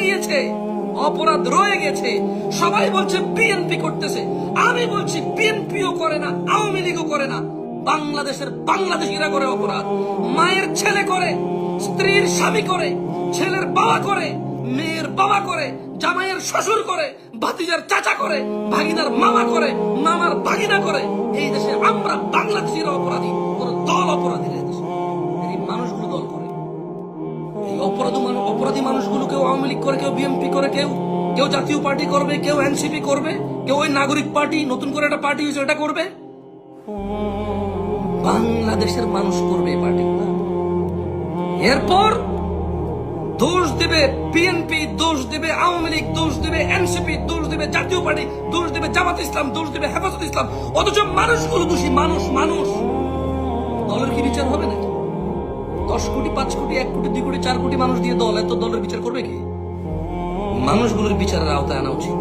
গিয়েছে, অপরাধ রয়ে গেছে। সবাই বলছে বিএনপি করতেছে, আমি বলছি বিএনপিও করে না, আওয়ামী লীগও করে না, বাংলাদেশের বাংলাদেশিরা করে অপরাধ। মায়ের ছেলে করে, স্ত্রীর স্বামী করে, ছেলের বাবা করে, মেয়ের বাবা করে, জামাইয়ের শ্বশুর করে, ভাতিজার চাচা করে, ভাগিনার মামা করে, মামার ভাগিনা করে। এই দেশে আমরা বাংলাদেশিরা অপরাধী, কোন দল অপরাধী না। এই মানুষগুলো দল করে, এই অপরাধী মানুষগুলো কেউ আওয়ামী লীগ করে, কেউ বিএনপি করে, কেউ জাতীয় পার্টি করবে, কেউ এনসিপি করবে, কেউ ওই নাগরিক পার্টি নতুন করে একটা পার্টি হয়েছে এটা করবে। বাংলাদেশের মানুষ করবে এই পার্টিগুলো। এরপর দোষ দেবে বিএনপি, দোষ দেবে আওয়ামী লীগ, দোষ দেবে এনসিপি, দোষ দেবে জাতীয় পার্টি, দোষ দেবে জামাত ইসলাম, দোষ দেবে হেফাজত ইসলাম। অথচ মানুষগুলো দোষী। মানুষ দলের কি বিচার হবে নাকি? 10 কোটি, 5 কোটি, 1 কোটি, 2 কোটি, 4 কোটি মানুষ দিয়ে দল, এত দলের বিচার করবে কি? মানুষগুলোর বিচারের আওতায় আনা উচিত।